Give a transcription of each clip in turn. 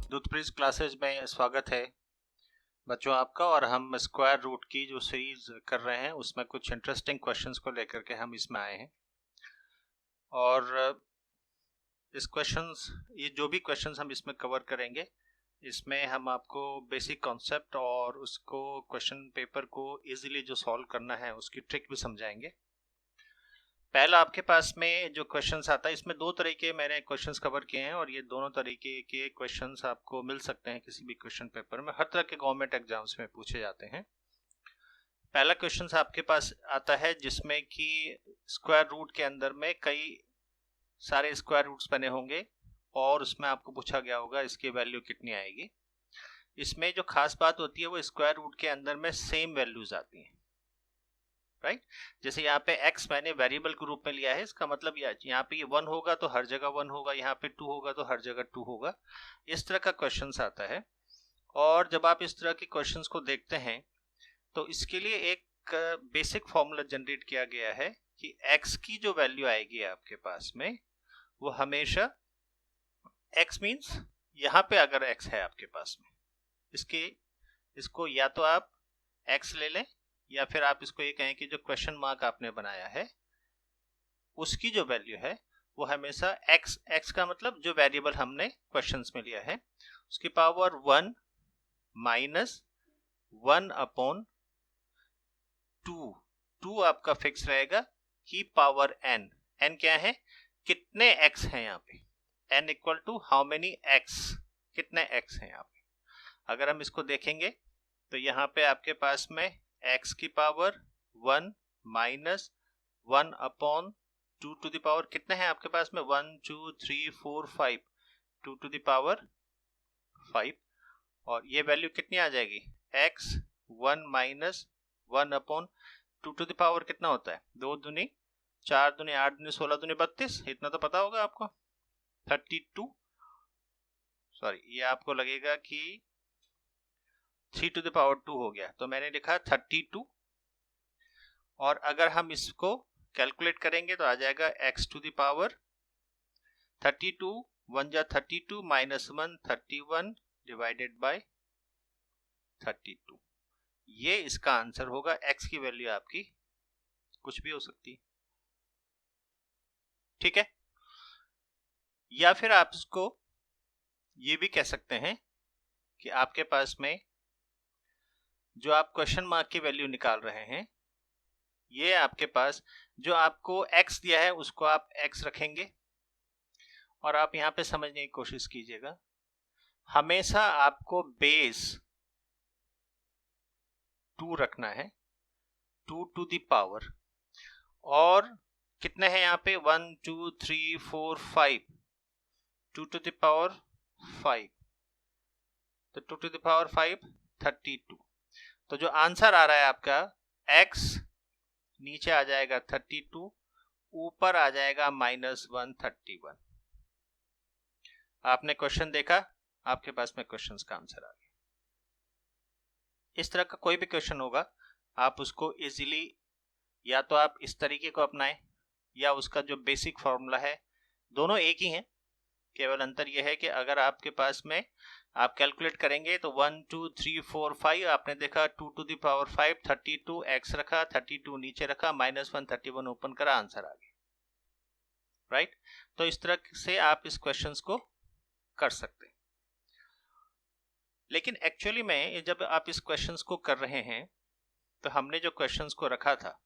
दूधप्रीज classes में स्वागत है बच्चों आपका। और हम स्क्वायर रूट की जो सीरीज कर रहे हैं उसमें कुछ इंटरेस्टिंग क्वेश्चंस को लेकर के हम इसमें आए हैं। और इस क्वेश्चंस ये जो भी क्वेश्चंस हम इसमें कवर करेंगे इसमें हम आपको बेसिक कॉन्सेप्ट और उसको क्वेश्चन पेपर को इजीली जो सॉल्व करना है उसकी ट्रिक भी समझाएंगे। पहला आपके पास में जो क्वेश्चंस आता है इसमें दो तरह के मैंने क्वेश्चंस कवर किए हैं और ये दोनों तरीके के क्वेश्चंस आपको मिल सकते हैं किसी भी क्वेश्चन पेपर में। हर तरह के गवर्नमेंट एग्जाम्स में पूछे जाते हैं। पहला क्वेश्चंस आपके पास आता है जिसमें कि स्क्वायर रूट के अंदर में कई सारे स्क्वायर रूट्स बने होंगे और उसमें आपको पूछा गया होगा इसकी वैल्यू कितनी आएगी। इसमें जो खास बात होती है वो स्क्वायर रूट के अंदर में सेम वैल्यूज आती हैं, राइट। जैसे यहाँ पे x मैंने वेरिएबल के रूप में लिया है, इसका मतलब यहाँ पे ये 1 होगा तो हर जगह 1 होगा, यहाँ पे 2 होगा तो हर जगह 2 होगा। इस तरह का क्वेश्चंस आता है। और जब आप इस तरह के क्वेश्चंस को देखते हैं तो इसके लिए एक बेसिक फॉर्मूला जनरेट किया गया है कि x की जो वैल्यू आएगी आपके पास में वो हमेशा x मीन्स यहाँ पे अगर x है आपके पास में इसको या तो आप x ले लें या फिर आप इसको ये कहें कि जो क्वेश्चन मार्क आपने बनाया है उसकी जो वैल्यू है वो हमेशा x का मतलब जो वेरिएबल हमने क्वेश्चंस में लिया है उसकी पावर 1 माइनस 1 अपॉन 2 आपका फिक्स रहेगा की पावर n क्या है, कितने x हैं यहाँ पे, n equal to how many x, कितने x हैं यहाँ पे। अगर हम इसको देखेंगे तो यहाँ पे आपके पास में x की power 1 minus 1 upon 2 to the power कितने हैं आपके पास में 1 2 3 4 5 2 टू द पावर 5 और ये वैल्यू कितनी आ जाएगी x 1 minus 1 upon 2 to the power कितना होता है 2 दूनी 4 दूनी 8 दूनी 16 दूनी 32, इतना तो पता होगा आपको। 32 सॉरी ये आपको लगेगा कि 3 टू द पावर 2 हो गया तो मैंने लिखा 32। और अगर हम इसको कैलकुलेट करेंगे तो आ जाएगा x टू द पावर 32 1 जा 32 माइनस 1 31 डिवाइडेड बाय 32। ये इसका आंसर होगा। x की वैल्यू आपकी कुछ भी हो सकती है, ठीक है। या फिर आप इसको ये भी कह सकते हैं कि आपके पास में जो आप क्वेश्चन मार्क की वैल्यू निकाल रहे हैं ये आपके पास जो आपको x दिया है उसको आप x रखेंगे। और आप यहाँ पे समझने की कोशिश कीजिएगा, हमेशा आपको बेस 2 रखना है 2 टू द पावर। और कितने हैं यहाँ पे 1 2 3 4 5 2 टू द पावर 5 तो 2 टू द पावर 5 32। तो जो आंसर आ रहा है आपका x नीचे आ जाएगा 32 ऊपर आ जाएगा -131। आपने क्वेश्चन देखा, आपके पास में क्वेश्चंस का आंसर आ गया। इस तरह का कोई भी क्वेश्चन होगा आप उसको इजीली या तो आप इस तरीके को अपनाएं या उसका जो बेसिक फॉर्मूला है दोनों एक ही हैं, केवल अंतर यह है कि अगर आपके पास में आप कैलकुलेट करेंगे तो 1 2 3 4 5 आपने देखा 2 टू द पावर 5 32 x रखा 32 नीचे रखा -131 ओपन करा आंसर आ गया, राइट। तो इस तरह से आप इस क्वेश्चंस को कर सकते हैं। लेकिन एक्चुअली में जब आप इस क्वेश्चंस को कर रहे हैं तो हमने जो क्वेश्चंस को रखा था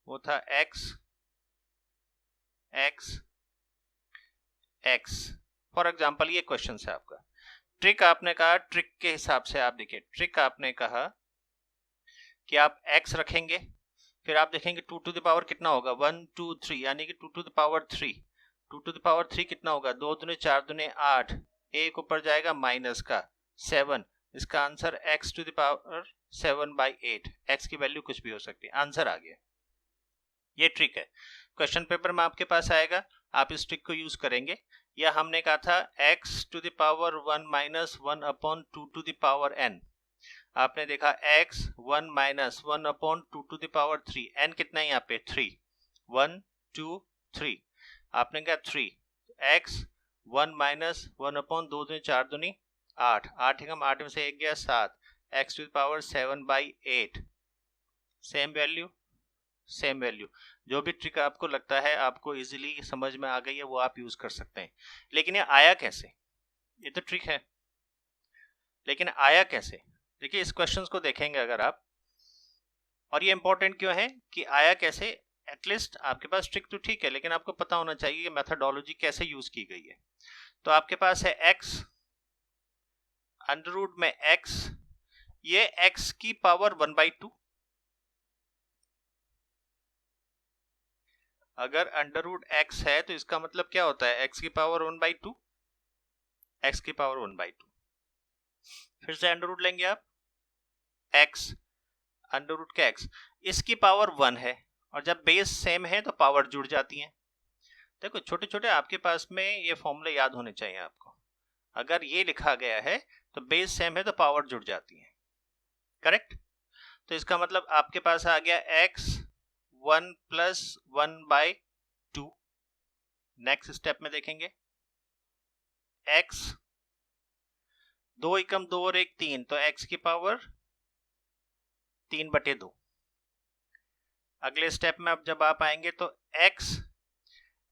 वो था x x x। For example ये क्वेश्चन है आपका। ट्रिक आपने कहा, ट्रिक के हिसाब से आप देखिए, ट्रिक आपने कहा कि आप x रखेंगे फिर आप देखेंगे 2 टू द पावर कितना होगा 1 2 3 यानी कि 2 to the power 3 2 to the power 3 कितना होगा 2 दूने 4 दूने 8 एक ऊपर जाएगा माइनस का 7। इसका answer x to the power 7/8। x की वैल्यू कुछ भी हो सकती है, आंसर आ गया। ये ट्रिक है, क्वेश्चन पेपर में आपके पास आएगा, आप इस ट्रिक को यूज करेंगे। या हमने कहा था x to the power 1 minus 1 upon 2 to the power n। आपने देखा x 1 minus 1 upon 2 to the power 3, n कितना है यहाँ पे 3 1 2 3। आपने कहा 3, x 1 माइनस 1/2 दूनी 4 दूनी 8, 8 एकम 8 में से 1 गया 7, x to the power 7/8, same value same value. जो भी ट्रिक आपको लगता है आपको इजीली समझ में आ गई है वो आप यूज कर सकते हैं। लेकिन ये आया कैसे, ये तो ट्रिक है, लेकिन आया कैसे? देखिए इस क्वेश्चंस को देखेंगे अगर आप, और ये इंपॉर्टेंट क्यों है कि आया कैसे, एटलीस्ट आपके पास ट्रिक तो ठीक है लेकिन आपको पता होना चाहिए कि मेथोडोलॉजी कैसे यूज की गई है। तो आपके पास है x अंडर रूट में x, ये x की पावर 1/2, अगर अंडर रूट x है तो इसका मतलब क्या होता है, x की पावर 1/2, x की पावर 1/2। फिर से अंडर रूट लेंगे आप, x अंडर रूट का x, इसकी पावर 1 है, और जब बेस सेम है तो पावर जुड़ जाती है। देखो छोटे छोटे आपके पास में ये फॉर्मूले याद होने चाहिए आपको। अगर ये लिखा गया है तो बेस सेम है तो पावर जुड़ जाती है, करेक्ट। तो इसका मतलब आपके पास आ गया x 1 + 1/2। नेक्स्ट स्टेप में देखेंगे, x 2 एकम 2 और 1 3, तो x की पावर 3/2। अगले स्टेप में अब जब आप आएंगे तो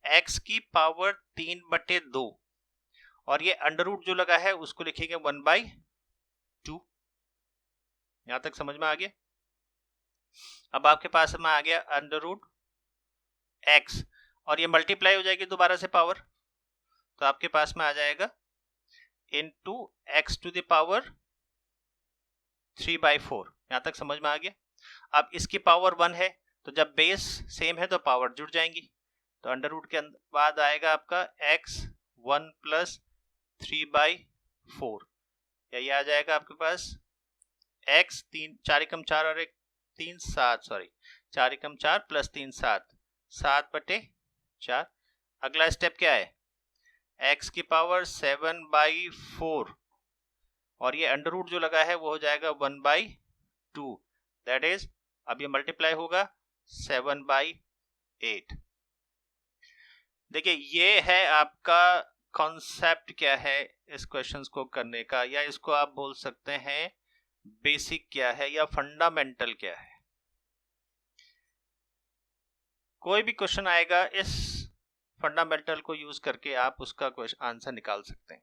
x की पावर 3/2, और ये अंडर रूट जो लगा है उसको लिखेंगे 1/2। यहां तक समझ में आ गया। अब आपके पास में आ गया अंडर रूट x, और ये मल्टीप्लाई हो जाएगी दोबारा से पावर, तो आपके पास में आ जाएगा into x to the power 3/4। यहां तक समझ में आ गया। अब इसकी पावर 1 है तो जब बेस सेम है तो पावर जुड़ जाएंगी, तो अंडर रूट के बाद आएगा आपका x 1 + 3/4, यही आ जाएगा आपके पास x 3 4 एकम 4 और 1 3 7, सॉरी 4 एकम 4 + 3 7, 7/4। अगला स्टेप क्या है, x की पावर 7/4, और ये अंडर रूट जो लगा है वो हो जाएगा 1/2, दैट इज अब ये मल्टीप्लाई होगा 7/8। देखिए ये है आपका कॉन्सेप्ट क्या है इस क्वेश्चंस को करने का, या इसको आप बोल सकते हैं बेसिक क्या है या फंडामेंटल क्या है। कोई भी क्वेश्चन आएगा इस फंडामेंटल को यूज करके आप उसका आंसर निकाल सकते हैं,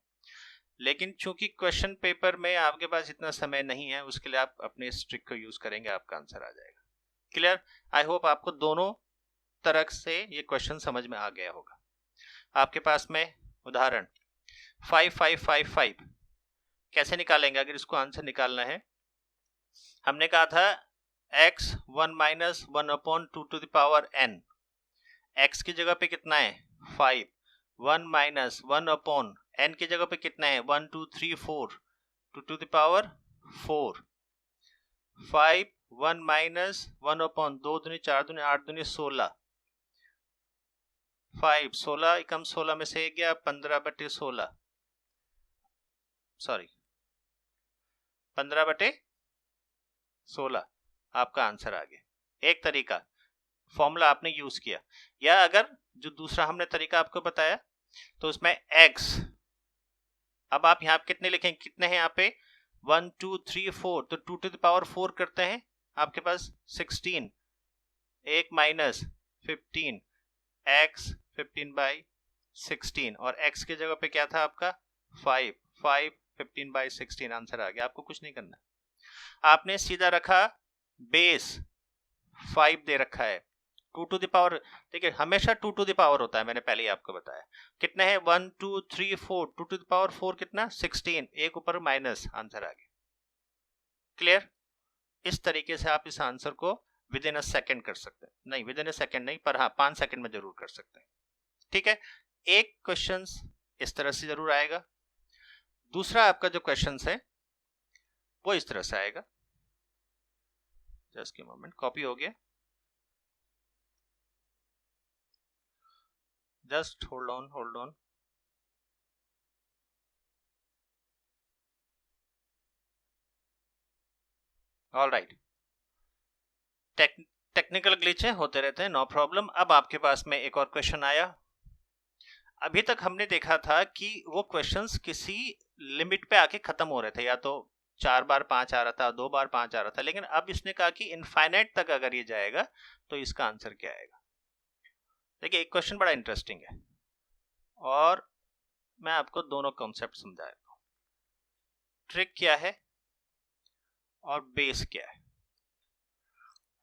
लेकिन चूंकि क्वेश्चन पेपर में आपके पास इतना समय नहीं है उसके लिए आप अपने इस ट्रिक को यूज करेंगे, आपका आंसर आ जाएगा। क्लियर? आई होप आपको दोनों तरह से ये क्वेश्चन समझ में आ गया होगा। आपके पास में उदाहरण 5 5 5 5 कैसे निकालेंगे, अगर इसको आंसर निकालना है, हमने कहा था x 1 - 1/2 to the power n, x की जगह पे कितना है 5, 1 - 1/n की जगह पे कितना है 1 2 3 4 2 टू द पावर 4, 5 1 - 1/2 दूनी 4 दूनी 8 दूनी 16, 5 16 एकम 16 में से गया 15/16, सॉरी 15/16 आपका आंसर आ गया। एक तरीका फॉर्मूला आपने यूज किया, या अगर जो दूसरा हमने तरीका आपको बताया तो उसमें x, अब आप यहाँ कितने लिखेंगे, कितने हैं यहाँ पे 1 2 3 4, तो 2 टू द पावर 4 करते हैं आपके पास 16, 1 माइनस 15, x 15/16, और x की जगह पे क्या था आपका 5 5 15/16 आंसर आ गया। आपको कुछ नहीं करना, आपने सीधा रखा बेस 5 दे रखा है, 2 टू द पावर, देखिए हमेशा 2 टू द पावर होता है, मैंने पहले ही आपको बताया। कितने हैं 1 2 3 4, 2 टू द पावर 4 कितना 16, एक ऊपर माइनस, आंसर आ गया। क्लियर? इस तरीके से आप इस आंसर को विद इन अ सेकेंड कर सकते हैं, नहीं विद इन अ सेकेंड नहीं, पर हाँ 5 सेकेंड में जरूर कर सकते हैं। ठीक है, एक क्वेश्चन इस तरह से जरूर आएगा, दूसरा आपका जो क्वेश्चन है वो इस तरह से आएगा। जस्ट एक मोमेंट, कॉपी हो गया, just hold on। All right, technical glitch होते रहते हैं, नो प्रॉब्लम। अब आपके पास में एक और क्वेश्चन आया, अभी तक हमने देखा था कि वो क्वेश्चंस किसी लिमिट पे आके खत्म हो रहे थे, या तो 4 बार 5 आ रहा था, 2 बार 5 आ रहा था, लेकिन अब इसने कहा कि इनफाइनाइट तक अगर ये जाएगा तो इसका आंसर क्या आएगा। देखिए एक क्वेश्चन बड़ा इंटरेस्टिंग है और मैं आपको दोनों कॉन्सेप्ट समझा देता हूं, ट्रिक क्या है और बेस क्या है।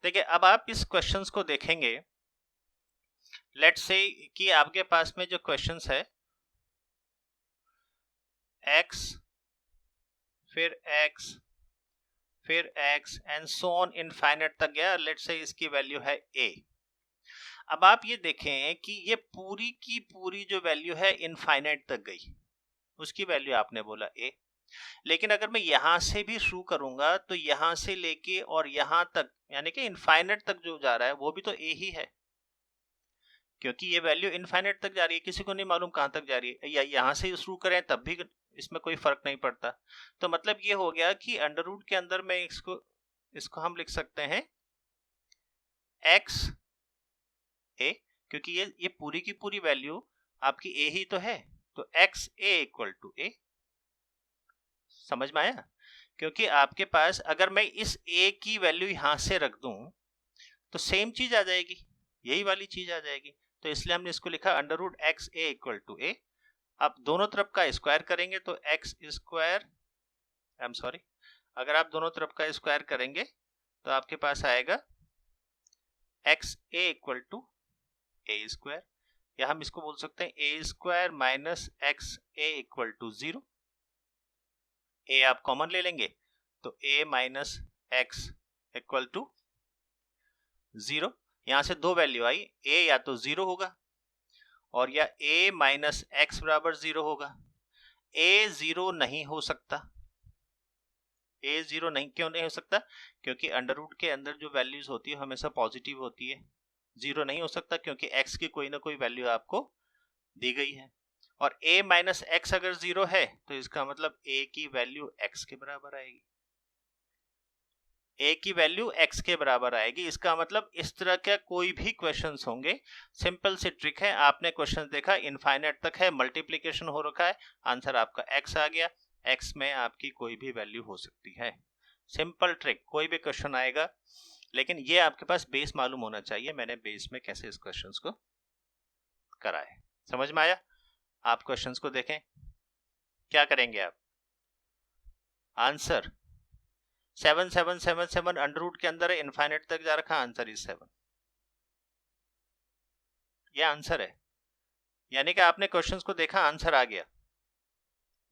देखिए अब आप इस क्वेश्चंस को देखेंगे, लेट्स से कि आपके पास में जो क्वेश्चंस है x फिर x फिर x and so on infinite तक गया, लेट्स से इसकी वैल्यू है a। अब आप ये देखें कि ये पूरी की पूरी जो वैल्यू है इनफाइनाइट तक गई, उसकी वैल्यू आपने बोला a, लेकिन अगर मैं यहां से भी शुरू करूंगा तो यहां से लेके और यहां तक यानी कि इनफाइनाइट तक जो जा रहा है वो भी तो a ही है, क्योंकि ये वैल्यू इनफाइनाइट तक जा रही है, किसी को नहीं मालूम कहां तक जा रही है, या यहां से शुरू करें तब भी इसमें कोई फर्क नहीं पड़ता। तो मतलब ये हो गया कि अंडर रूट के अंदर में इसको हम लिख सकते हैं x a, क्योंकि ये पूरी की पूरी वैल्यू आपकी a ही तो है, तो x a equal to a। समझ में आया? क्योंकि आपके पास अगर मैं इस a की वैल्यू यहां से रख दूं तो सेम चीज आ जाएगी, यही वाली चीज आ जाएगी, तो इसलिए हमने इसको लिखा under root x a equal to a. अब दोनों तरफ का स्क्वायर करेंगे तो x square, I am sorry, अगर आप दोनों तरफ का स्क्वायर करेंगे तो आपके पास आएगा x a equal to a square, या हम इसको बोल सकते हैं a square minus x a equal to 0। A आप कॉमन ले लेंगे तो a minus x equal to 0। यहां से दो वैल्यू आई, a या तो 0 होगा और या a माइनस एक्स बराबर 0 होगा। a 0 नहीं हो सकता, a 0 नहीं, क्यों नहीं हो सकता? क्योंकि अंडर रूट के अंदर जो वैल्यूज होती है हमेशा पॉजिटिव होती है। 0 नहीं हो सकता क्योंकि x की कोई ना कोई वैल्यू आपको दी गई है, और a माइनस एक्स अगर 0 है तो इसका मतलब a की वैल्यू x के बराबर आएगी, a की वैल्यू x के बराबर आएगी। इसका मतलब इस तरह के कोई भी क्वेश्चंस होंगे, सिंपल सी ट्रिक है, आपने क्वेश्चन देखा इनफाइनाइट तक है, मल्टीप्लिकेशन हो रखा है, आंसर आपका x आ गया, x में आपकी कोई भी वैल्यू हो सकती है। सिंपल ट्रिक, कोई भी क्वेश्चन आएगा, लेकिन ये आपके पास बेस मालूम होना चाहिए, मैंने बेस में कैसे इस क्वेश्चन को करा है। समझ में आया? आप क्वेश्चन को देखें, क्या करेंगे आप, आंसर 7 7 7 7 अंडर रूट के अंदर है, इनफाइनाइट तक जा रखा, आंसर इज 7। ये आंसर है, यानी कि आपने क्वेश्चंस को देखा, आंसर आ गया।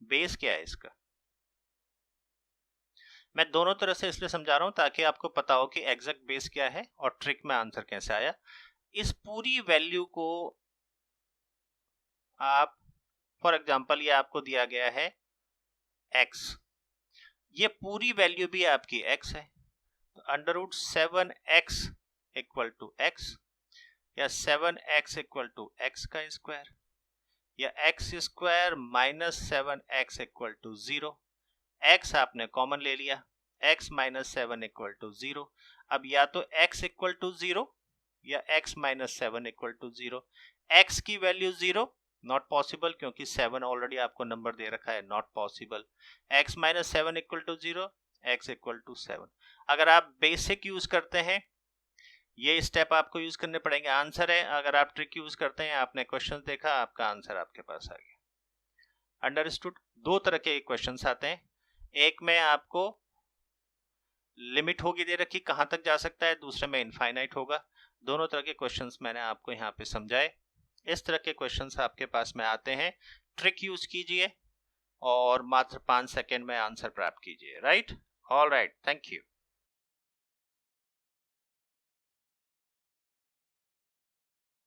बेस क्या है इसका? मैं दोनों तरह से इसलिए समझा रहा हूं ताकि आपको पता हो कि एग्जैक्ट बेस क्या है और ट्रिक में आंसर कैसे आया। इस पूरी वैल्यू को आप, फॉर एग्जांपल ये आपको दिया गया है x, ये पूरी वैल्यू भी आपकी x है, तो under root 7x equal to x, या 7x इक्वल टू x का स्क्वायर, या x square minus 7x equal to 0। x आपने कॉमन ले लिया, x माइनस 7 इक्वल टू 0। अब या तो x इक्वल टू 0 या x minus 7 equal to 0। x की वैल्यू 0 नॉट पॉसिबल, क्योंकि 7 ऑलरेडी आपको नंबर दे रखा है, not possible. x minus 7 equal to 0, x equal to 7। अगर आप बेसिक यूज करते हैं, ये स्टेप आपको यूज करने पड़ेंगे, आंसर है। अगर आप ट्रिक यूज करते हैं, आपने क्वेश्चन देखा, आपका आंसर आपके पास आ गया। अंडरस्टूड? दो तरह के क्वेश्चंस आते हैं, एक में आपको लिमिट होगी दे रखी कहां तक जा सकता है, दूसरे में इनफाइनाइट होगा। दोनों तरह के क्वेश्चंस मैंने आपको यहाँ पे समझाए। इस तरह के क्वेश्चंस आपके पास में आते हैं, ट्रिक यूज कीजिए और मात्र 5 सेकेंड में आंसर प्राप्त कीजिए। Right? All right, thank you.